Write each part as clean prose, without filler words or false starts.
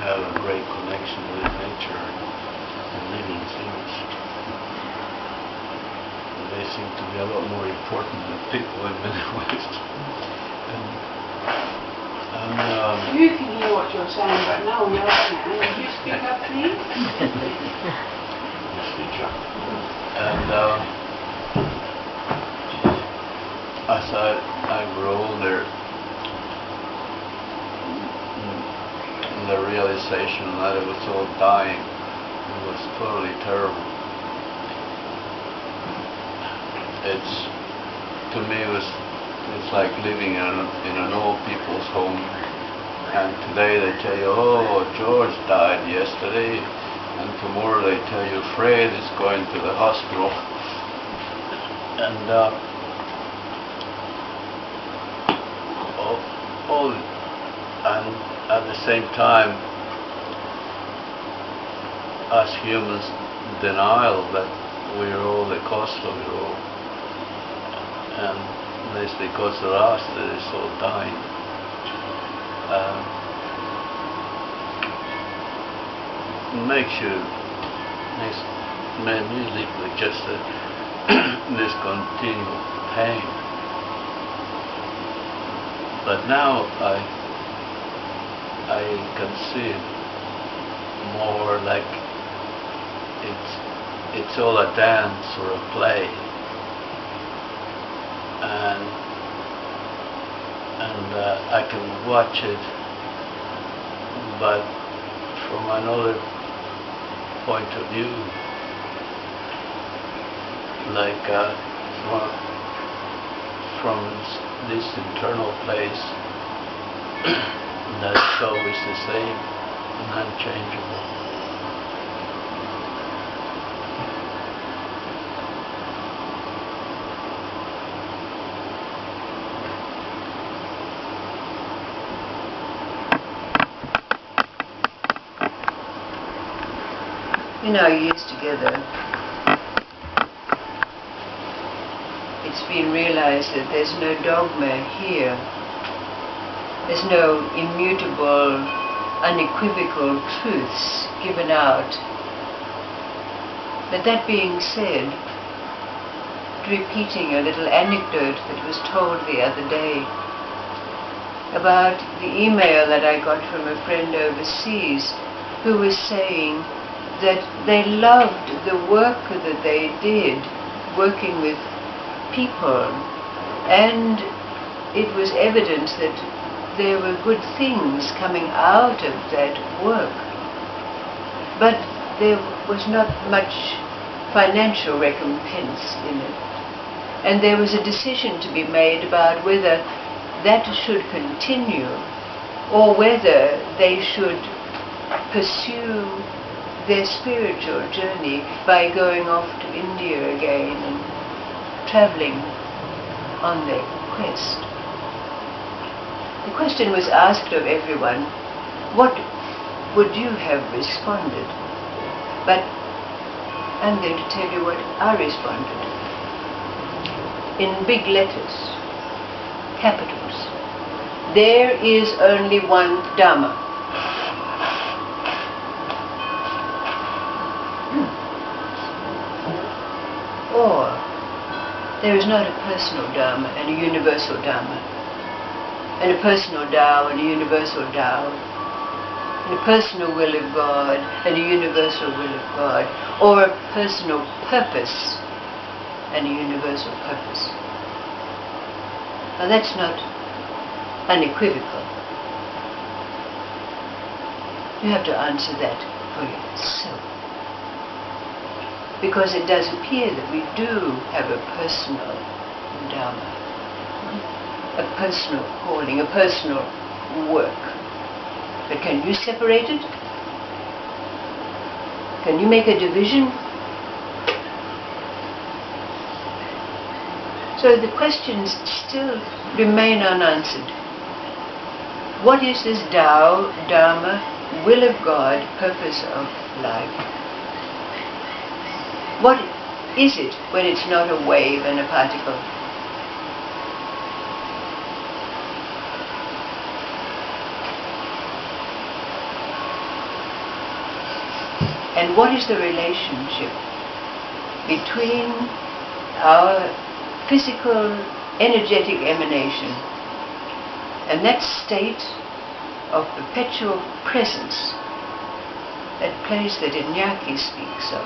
have a great connection with nature and living things. And they seem to be a lot more important than people in many ways. You can hear what you're saying, but no one else can. Would you speak up, please? And as I grew older, the realization that it was all dying was totally terrible. To me, it's like living in an old people's home. And today they tell you, oh, George died yesterday, and tomorrow they tell you Fred is going to the hospital. And and at the same time, us humans denial that we're all the cause of it all, and it's because of us that it's all dying. Makes me live with just this continual pain. But now I can see it more like it's all a dance or a play, and I can watch it, but from another point of view, like from this internal place that's always the same and unchangeable. In our years together, it's been realized that there's no dogma here. There's no immutable, unequivocal truths given out. But that being said, repeating a little anecdote that was told the other day about the email that I got from a friend overseas who was saying that they loved the work that they did working with people, and it was evident that there were good things coming out of that work, but there was not much financial recompense in it, and there was a decision to be made about whether that should continue or whether they should pursue their spiritual journey by going off to India again and traveling on their quest. The question was asked of everyone, what would you have responded? But I'm going to tell you what I responded. In big letters, capitals. There is only one Dharma. Or there is not a personal Dharma and a universal Dharma, and a personal Tao and a universal Tao, and a personal will of God and a universal will of God, or a personal purpose and a universal purpose. Now that's not unequivocal. You have to answer that for yourself. Because it does appear that we do have a personal Dharma, a personal calling, a personal work. But can you separate it? Can you make a division? So the questions still remain unanswered. What is this Tao, Dharma, will of God, purpose of life? What is it when it's not a wave and a particle? And what is the relationship between our physical, energetic emanation and that state of perpetual presence, that place that Iñaki speaks of,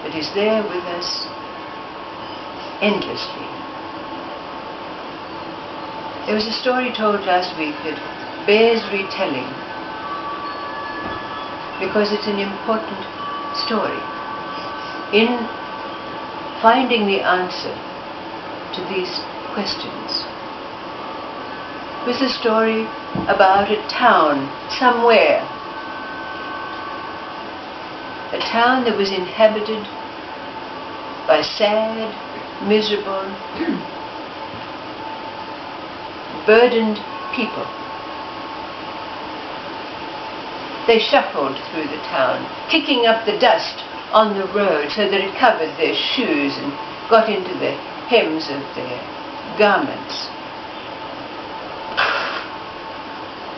that is there with us endlessly. There was a story told last week that bears retelling because it's an important story in finding the answer to these questions. It was a story about a town somewhere, a town that was inhabited by sad, miserable, burdened people. They shuffled through the town, kicking up the dust on the road so that it covered their shoes and got into the hems of their garments.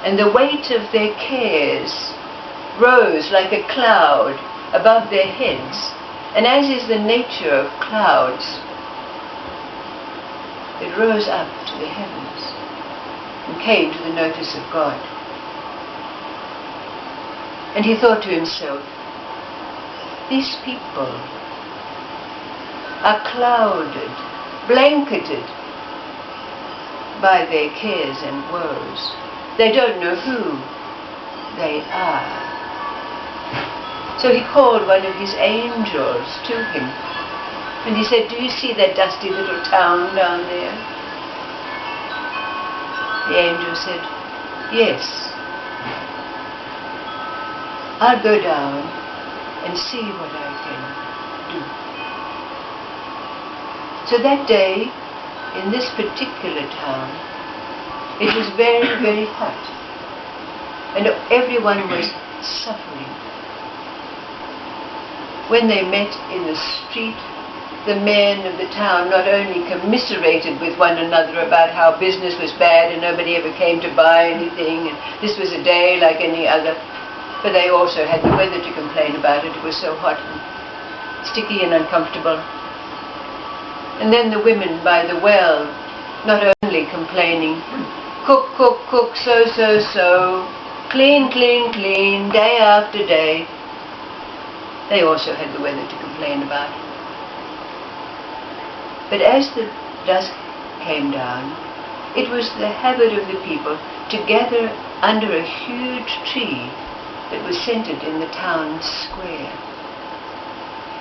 And the weight of their cares rose like a cloud above their heads. And as is the nature of clouds, it rose up to the heavens and came to the notice of God. And he thought to himself, these people are clouded, blanketed by their cares and woes. They don't know who they are. So he called one of his angels to him, and he said, do you see that dusty little town down there? The angel said, yes. I'll go down and see what I can do. So that day, in this particular town, it was very, very hot, and everyone was suffering. When they met in the street, the men of the town not only commiserated with one another about how business was bad and nobody ever came to buy anything, and this was a day like any other, but they also had the weather to complain about it. It was so hot and sticky and uncomfortable. And then the women by the well, not only complaining, cook, cook, cook, sew, sew, sew, clean, clean, clean, day after day, they also had the weather to complain about. But as the dusk came down, it was the habit of the people to gather under a huge tree that was centered in the town square.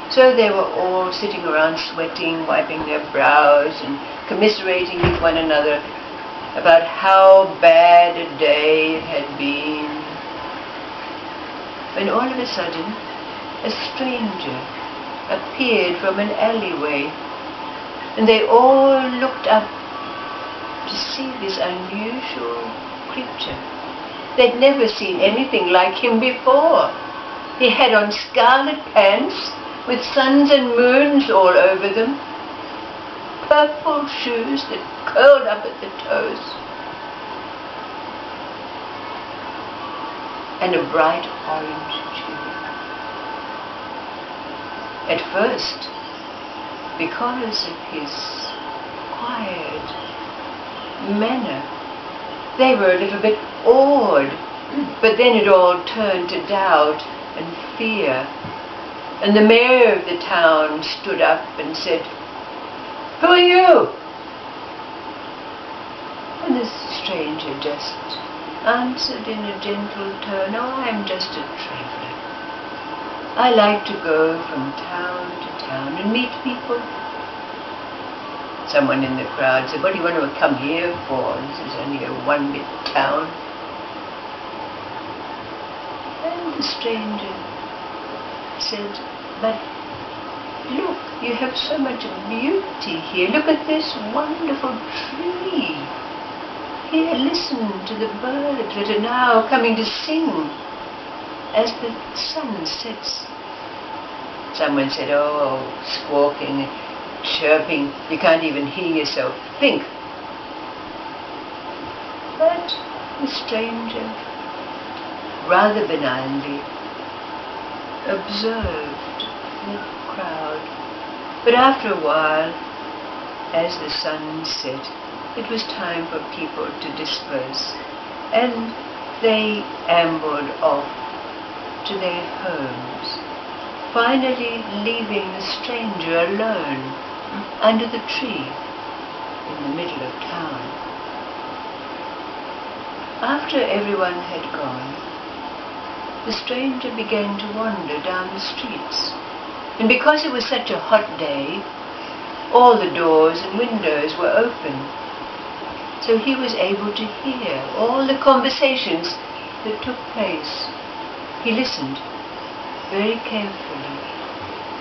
So they were all sitting around sweating, wiping their brows and commiserating with one another about how bad a day it had been. When all of a sudden, a stranger appeared from an alleyway, and they all looked up to see this unusual creature. They'd never seen anything like him before. He had on scarlet pants with suns and moons all over them, purple shoes that curled up at the toes, and a bright orange tunic. At first, because of his quiet manner, they were a little bit awed, but then it all turned to doubt and fear. And the mayor of the town stood up and said, "Who are you?" And the stranger just answered in a gentle tone, "Oh, I'm just a traveler. I like to go from town to town and meet people." Someone in the crowd said, "What do you want to come here for? This is only a one-bit town." And the stranger said, "But look, you have so much beauty here. Look at this wonderful tree. Here, listen to the birds that are now coming to sing as the sun sets." Someone said, "Oh, squawking, chirping, you can't even hear yourself think." But the stranger, rather benignly, observed the crowd. But after a while, as the sun set, it was time for people to disperse, and they ambled off to their homes, finally leaving the stranger alone under the tree in the middle of town. After everyone had gone, the stranger began to wander down the streets, and because it was such a hot day, all the doors and windows were open, so he was able to hear all the conversations that took place. He listened very carefully,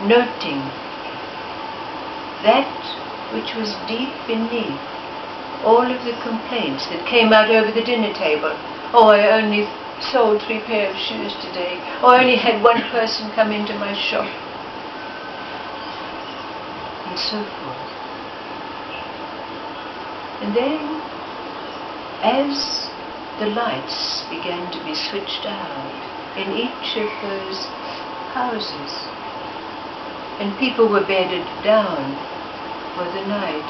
noting that which was deep beneath all of the complaints that came out over the dinner table. Oh, I only sold 3 pairs of shoes today. Oh, I only had 1 person come into my shop. And so forth. And then, as the lights began to be switched out in each of those houses, and people were bedded down for the night,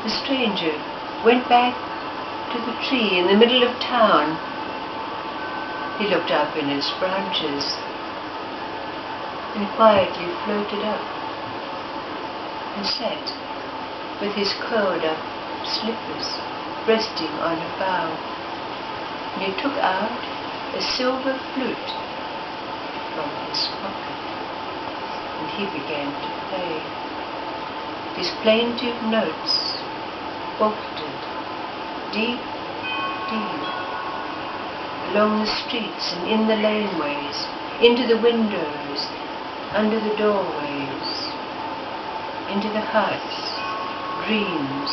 the stranger went back to the tree in the middle of town. He looked up in its branches and quietly floated up and sat with his curled up slippers resting on a bough. And he took out a silver flute from his pocket, and he began to play. His plaintive notes wafted deep, deep along the streets and in the laneways, into the windows, under the doorways, into the hearts, dreams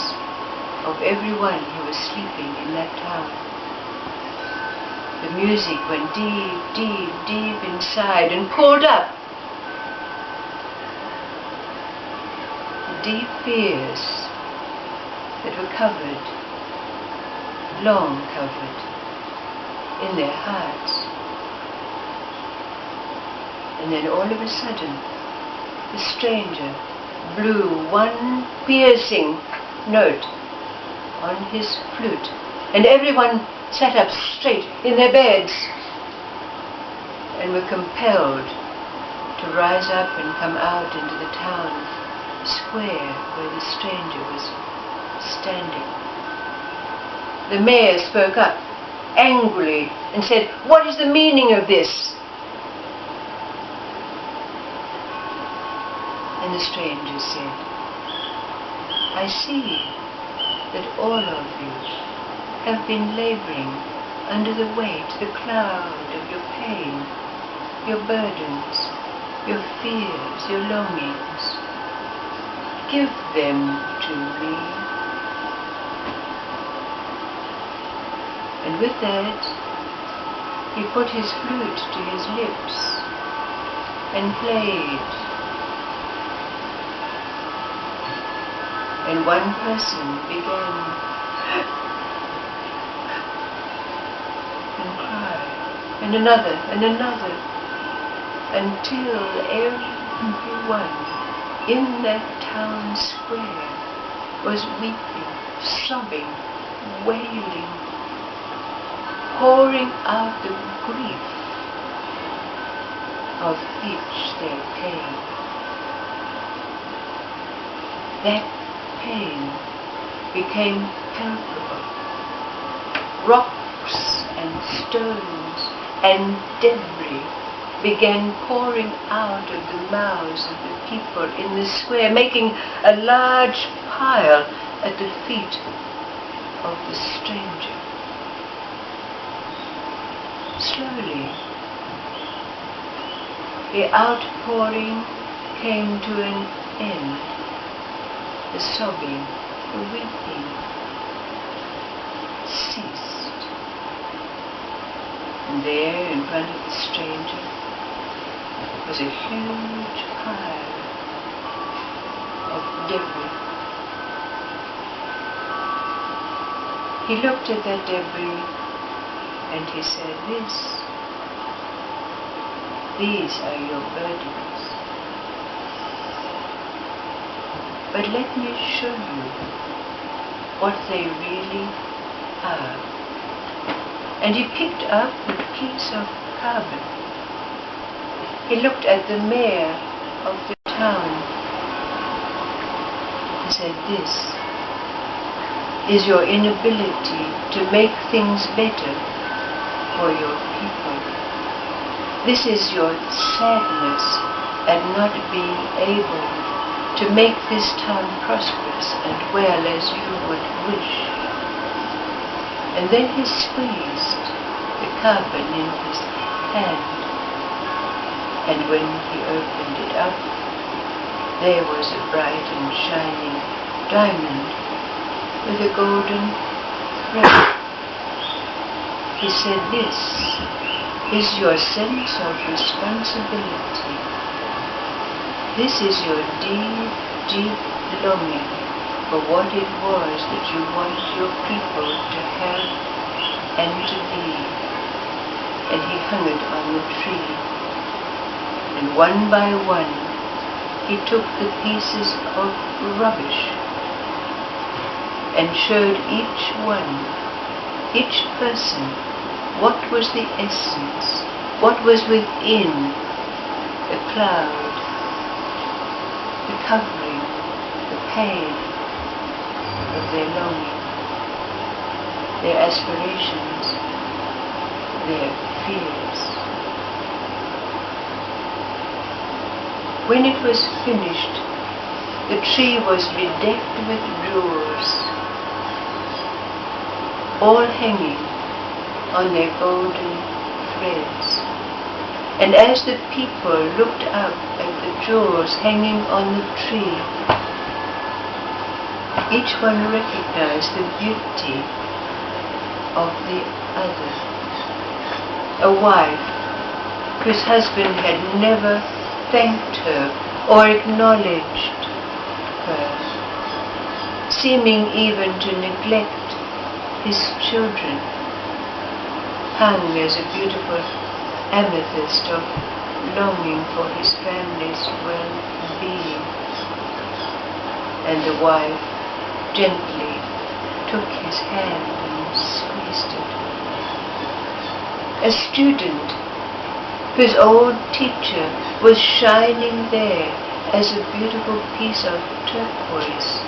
of everyone who was sleeping in that town. The music went deep, deep, deep inside and pulled up the deep fears that were covered, long covered, in their hearts. And then all of a sudden, the stranger blew 1 piercing note on his flute, and everyone sat up straight in their beds and were compelled to rise up and come out into the town square where the stranger was standing. The mayor spoke up angrily and said, "What is the meaning of this?" And the stranger said, "I see that all of you have been laboring under the weight, the cloud of your pain, your burdens, your fears, your longings. Give them to me." And with that, he put his flute to his lips and played. And 1 person began and cried, and another, until everyone in that town square was weeping, sobbing, wailing, pouring out the grief of each their pain. That pain became palpable. Rocks and stones and debris began pouring out of the mouths of the people in the square, making a large pile at the feet of the stranger. Slowly, the outpouring came to an end. The sobbing, the weeping ceased. And there, in front of the stranger, was a huge pile of debris. He looked at that debris and he said, "This these are your burdens. But let me show you what they really are. And he picked up a piece of carbon. He looked at the mayor of the town. He said, this is your inability to make things better for your people. This is your sadness at not being able to make this town prosperous and well as you would wish. And then he squeezed the carbon in his hand. And when he opened it up, there was a bright and shining diamond with a golden thread. He said, this is your sense of responsibility. This is your deep, deep longing for what it was that you want your people to have and to be. And he hung it on the tree. And one by one, he took the pieces of rubbish and showed each one, each person, what was the essence, what was within the cloud, the covering, the pain of their longing, their aspirations, their fears. When it was finished, the tree was bedecked with jewels, all hanging on their golden threads. And as the people looked up at the jewels hanging on the tree, each one recognized the beauty of the other. A wife whose husband had never thanked her or acknowledged her, seeming even to neglect his children, hung as a beautiful amethyst of longing for his family's well-being. And the wife gently took his hand and squeezed it. A student whose old teacher was shining there as a beautiful piece of turquoise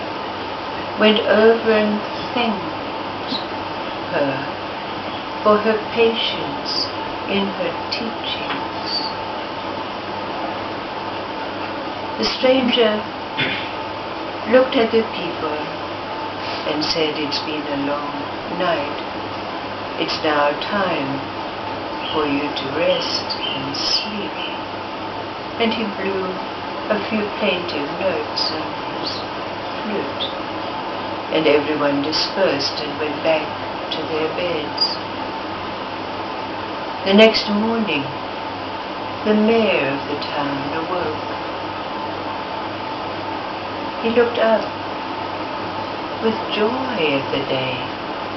went over and thanked her for her patience in her teachings. The stranger looked at the people and said, it's been a long night. It's now time for you to rest and sleep. And he blew a few plaintive notes on his flute, and everyone dispersed and went back to their beds. The next morning, the mayor of the town awoke. He looked up with joy at the day,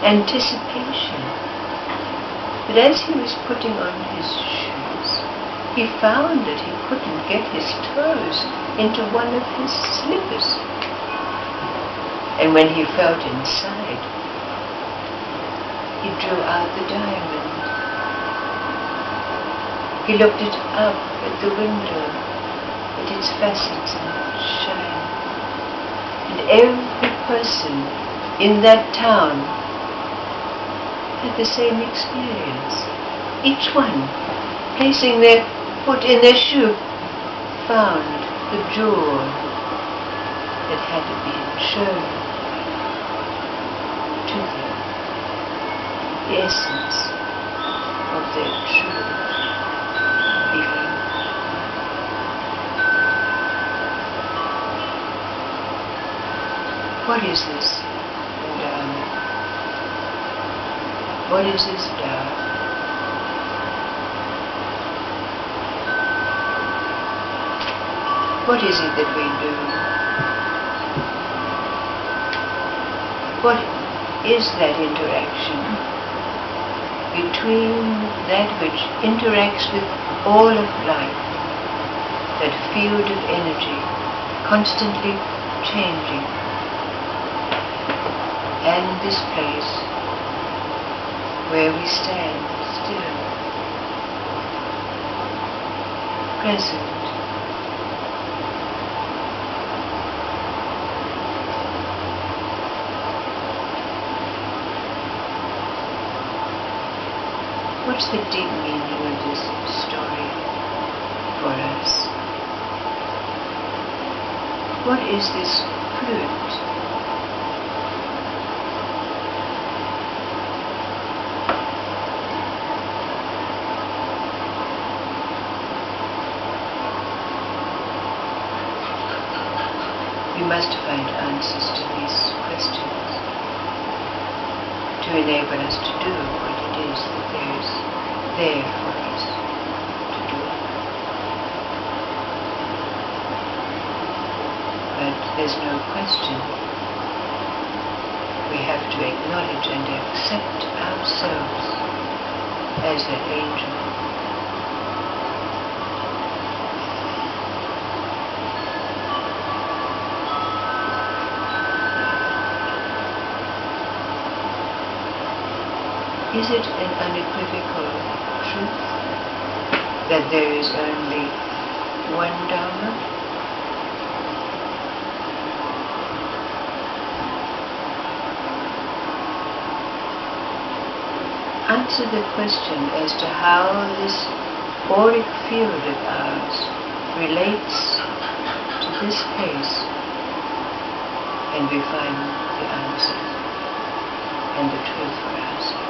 anticipation. But as he was putting on his shoes, he found that he couldn't get his toes into one of his slippers. And when he felt inside, he drew out the diamond. He looked it up at the window, at its facets and shine. And every person in that town had the same experience. Each one, placing their foot in their shoe, found the jewel that had been shown to them, the essence of their true being. What is this endowment? What is this Tao? What is it that we do? What is that interaction between that which interacts with all of life, that field of energy constantly changing, and this place where we stand still, present, what's the deep meaning of this story for us? What is this flute? We must find answers to these questions to enable us to do what it is that there is there for us to do. But there's no question. We have to acknowledge and accept ourselves as an angel. Is it an unequivocal truth that there is only one Dharma? Answer the question as to how this auric field of ours relates to this place, and we find the answer and the truth for ourselves.